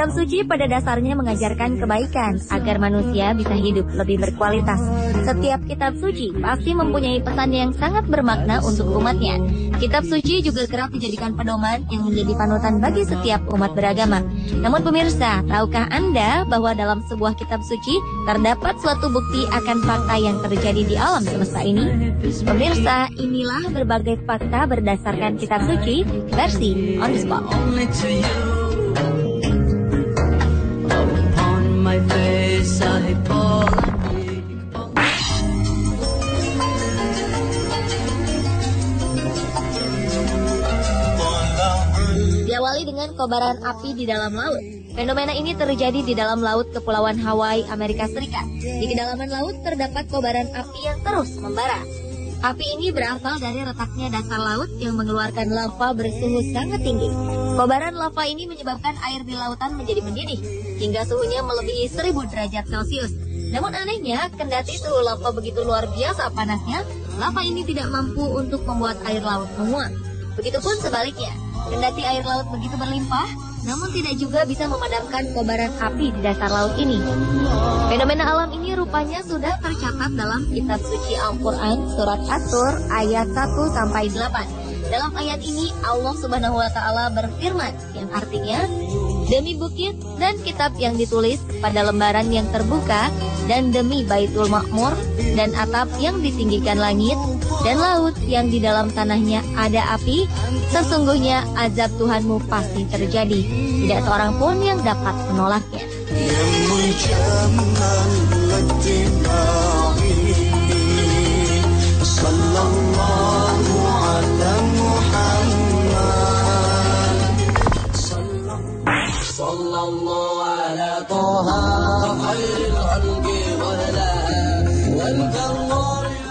Kitab suci pada dasarnya mengajarkan kebaikan agar manusia bisa hidup lebih berkualitas. Setiap kitab suci pasti mempunyai pesan yang sangat bermakna untuk umatnya. Kitab suci juga kerap dijadikan pedoman yang menjadi panutan bagi setiap umat beragama. Namun pemirsa, tahukah Anda bahwa dalam sebuah kitab suci terdapat suatu bukti akan fakta yang terjadi di alam semesta ini? Pemirsa, inilah berbagai fakta berdasarkan kitab suci versi On The Spot. Diawali dengan kobaran api di dalam laut. Fenomena ini terjadi di dalam laut Kepulauan Hawaii, Amerika Serikat. Di kedalaman laut terdapat kobaran api yang terus membara. Api ini berasal dari retaknya dasar laut yang mengeluarkan lava bersuhu sangat tinggi. Kobaran lava ini menyebabkan air di lautan menjadi mendidih hingga suhunya melebihi 1000 derajat Celcius. Namun anehnya, kendati suhu lava begitu luar biasa panasnya, lava ini tidak mampu untuk membuat air laut menguap. Begitupun sebaliknya, kendati air laut begitu berlimpah, namun tidak juga bisa memadamkan kobaran api di dasar laut ini. Fenomena alam ini rupanya sudah tercatat dalam kitab suci Al-Quran surat At-Tur ayat 1-8. Dalam ayat ini Allah Subhanahu wa Ta'ala berfirman yang artinya, demi bukit dan kitab yang ditulis pada lembaran yang terbuka, dan demi Baitul Ma'mur dan atap yang ditinggikan langit, dan laut yang di dalam tanahnya ada api, sesungguhnya azab Tuhanmu pasti terjadi. Tidak seorang pun yang dapat menolaknya.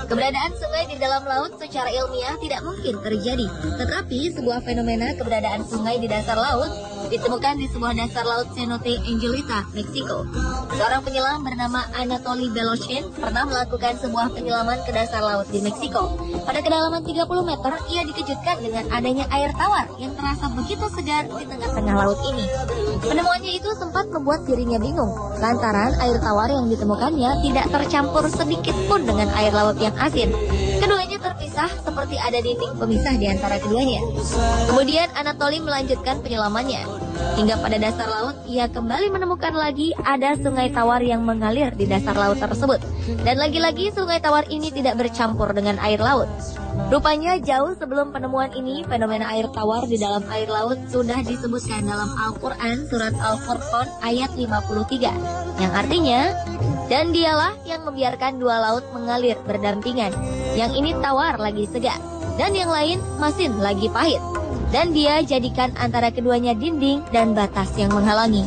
Keberadaan sungai di dalam laut secara ilmiah tidak mungkin terjadi. Tetapi sebuah fenomena keberadaan sungai di dasar laut ditemukan di sebuah dasar laut Cenote Angelita, Meksiko. Seorang penyelam bernama Anatoly Beloshin pernah melakukan sebuah penyelaman ke dasar laut di Meksiko. Pada kedalaman 30 meter, ia dikejutkan dengan adanya air tawar yang terasa begitu segar di tengah-tengah laut ini. Penemuannya itu sempat membuat dirinya bingung, lantaran air tawar yang ditemukannya tidak tercampur sedikit pun dengan air laut yang asin. Keduanya terpisah seperti ada dinding pemisah di antara keduanya. Kemudian Anatoly melanjutkan penyelamannya. Hingga pada dasar laut, ia kembali menemukan lagi ada sungai tawar yang mengalir di dasar laut tersebut. Dan lagi-lagi sungai tawar ini tidak bercampur dengan air laut. Rupanya jauh sebelum penemuan ini, fenomena air tawar di dalam air laut sudah disebutkan dalam Al-Quran surat Al-Furqan ayat 53. Yang artinya, dan dialah yang membiarkan dua laut mengalir berdampingan. Yang ini tawar lagi segar, dan yang lain masin lagi pahit. Dan dia jadikan antara keduanya dinding dan batas yang menghalangi.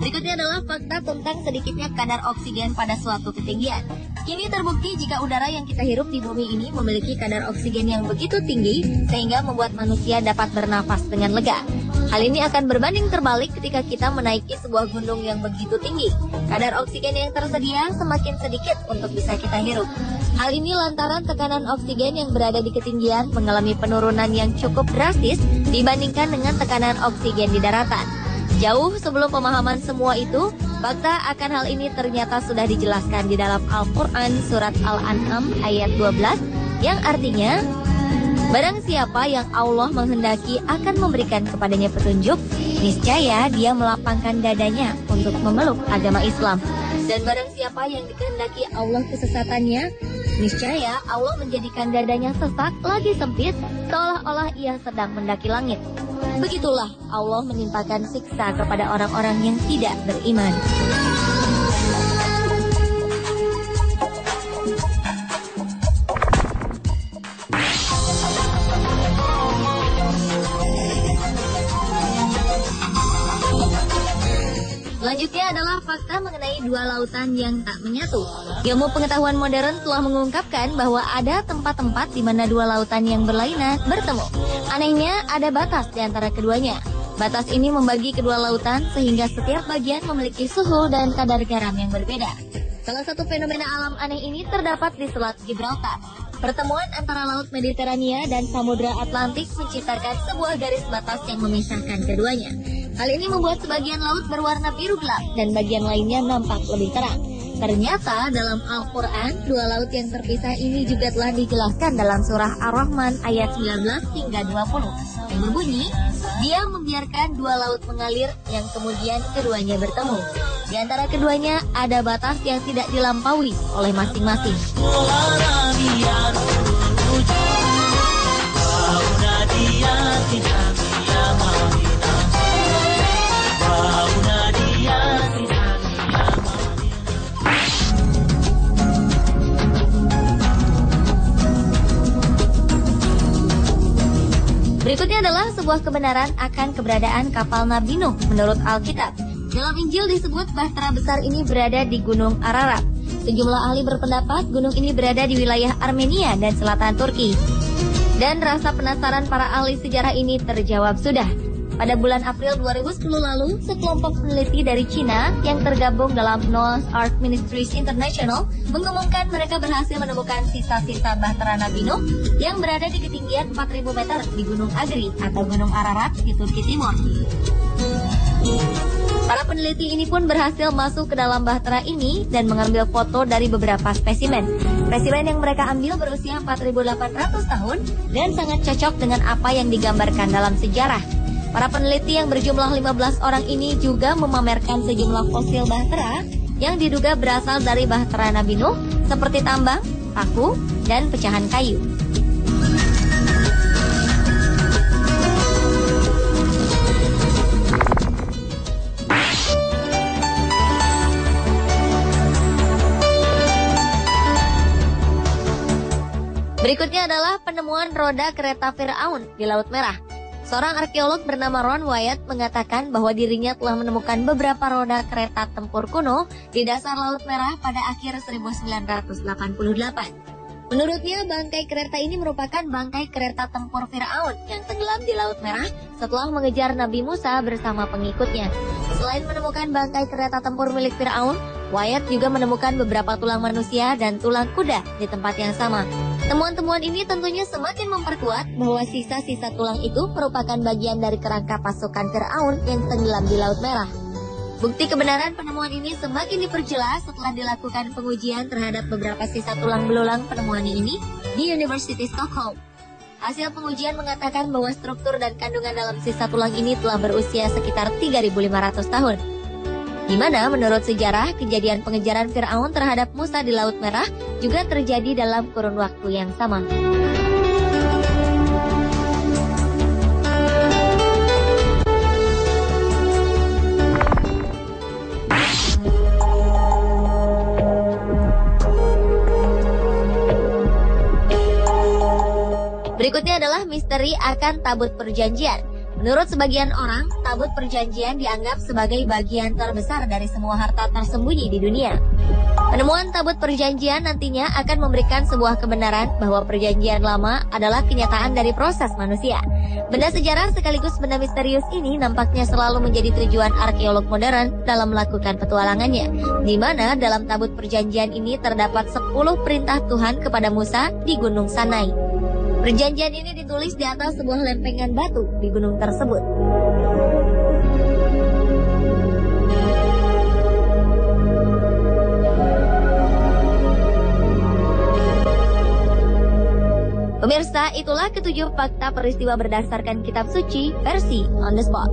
Berikutnya adalah fakta tentang sedikitnya kadar oksigen pada suatu ketinggian. Ini terbukti jika udara yang kita hirup di bumi ini memiliki kadar oksigen yang begitu tinggi sehingga membuat manusia dapat bernafas dengan lega. Hal ini akan berbanding terbalik ketika kita menaiki sebuah gunung yang begitu tinggi. Kadar oksigen yang tersedia semakin sedikit untuk bisa kita hirup. Hal ini lantaran tekanan oksigen yang berada di ketinggian mengalami penurunan yang cukup drastis dibandingkan dengan tekanan oksigen di daratan. Jauh sebelum pemahaman semua itu, fakta akan hal ini ternyata sudah dijelaskan di dalam Al-Quran surat Al-An'am ayat 12 yang artinya, barang siapa yang Allah menghendaki akan memberikan kepadanya petunjuk, niscaya dia melapangkan dadanya untuk memeluk agama Islam. Dan barang siapa yang dikehendaki Allah kesesatannya, niscaya Allah menjadikan dadanya sesak lagi sempit, seolah-olah ia sedang mendaki langit. Begitulah Allah menimpakan siksa kepada orang-orang yang tidak beriman. Selanjutnya adalah fakta mengenai sebagai dua lautan yang tak menyatu. Ilmu pengetahuan modern telah mengungkapkan bahwa ada tempat-tempat di mana dua lautan yang berlainan bertemu. Anehnya, ada batas di antara keduanya. Batas ini membagi kedua lautan sehingga setiap bagian memiliki suhu dan kadar garam yang berbeda. Salah satu fenomena alam aneh ini terdapat di Selat Gibraltar. Pertemuan antara Laut Mediterania dan Samudra Atlantik menciptakan sebuah garis batas yang memisahkan keduanya. Hal ini membuat sebagian laut berwarna biru gelap dan bagian lainnya nampak lebih terang. Ternyata dalam Al-Quran, dua laut yang terpisah ini juga telah dijelaskan dalam surah Ar-Rahman ayat 19 hingga 20 yang berbunyi, Dia membiarkan dua laut mengalir yang kemudian keduanya bertemu. Di antara keduanya ada batas yang tidak dilampaui oleh masing-masing. Berikutnya adalah sebuah kebenaran akan keberadaan kapal Nabi Nuh menurut Alkitab. Dalam Injil disebut bahtera besar ini berada di Gunung Ararat. Sejumlah ahli berpendapat gunung ini berada di wilayah Armenia dan selatan Turki. Dan rasa penasaran para ahli sejarah ini terjawab sudah. Pada bulan April 2010 lalu, sekelompok peneliti dari Cina yang tergabung dalam Noah's Ark Ministries International mengumumkan mereka berhasil menemukan sisa-sisa bahtera Nabi Nuh yang berada di ketinggian 4.000 meter di Gunung Agri atau Gunung Ararat di Turki Timur. Para peneliti ini pun berhasil masuk ke dalam bahtera ini dan mengambil foto dari beberapa spesimen. Spesimen yang mereka ambil berusia 4.800 tahun dan sangat cocok dengan apa yang digambarkan dalam sejarah. Para peneliti yang berjumlah 15 orang ini juga memamerkan sejumlah fosil bahtera yang diduga berasal dari bahtera Nabi Nuh seperti tambang, paku, dan pecahan kayu. Berikutnya adalah penemuan roda kereta Firaun di Laut Merah. Seorang arkeolog bernama Ron Wyatt mengatakan bahwa dirinya telah menemukan beberapa roda kereta tempur kuno di dasar Laut Merah pada akhir 1988. Menurutnya, bangkai kereta ini merupakan bangkai kereta tempur Firaun yang tenggelam di Laut Merah setelah mengejar Nabi Musa bersama pengikutnya. Selain menemukan bangkai kereta tempur milik Firaun, Wyatt juga menemukan beberapa tulang manusia dan tulang kuda di tempat yang sama. Temuan-temuan ini tentunya semakin memperkuat bahwa sisa-sisa tulang itu merupakan bagian dari kerangka pasukan Firaun yang tenggelam di Laut Merah. Bukti kebenaran penemuan ini semakin diperjelas setelah dilakukan pengujian terhadap beberapa sisa tulang belulang penemuan ini di University Stockholm. Hasil pengujian mengatakan bahwa struktur dan kandungan dalam sisa tulang ini telah berusia sekitar 3.500 tahun. Di mana menurut sejarah, kejadian pengejaran Firaun terhadap Musa di Laut Merah juga terjadi dalam kurun waktu yang sama. Berikutnya adalah misteri akan tabut perjanjian. Menurut sebagian orang, tabut perjanjian dianggap sebagai bagian terbesar dari semua harta tersembunyi di dunia. Penemuan tabut perjanjian nantinya akan memberikan sebuah kebenaran bahwa perjanjian lama adalah kenyataan dari proses manusia. Benda sejarah sekaligus benda misterius ini nampaknya selalu menjadi tujuan arkeolog modern dalam melakukan petualangannya, di mana dalam tabut perjanjian ini terdapat 10 perintah Tuhan kepada Musa di Gunung Sinai. Perjanjian ini ditulis di atas sebuah lempengan batu di gunung tersebut. Pemirsa, itulah ketujuh fakta peristiwa berdasarkan kitab suci versi On The Spot.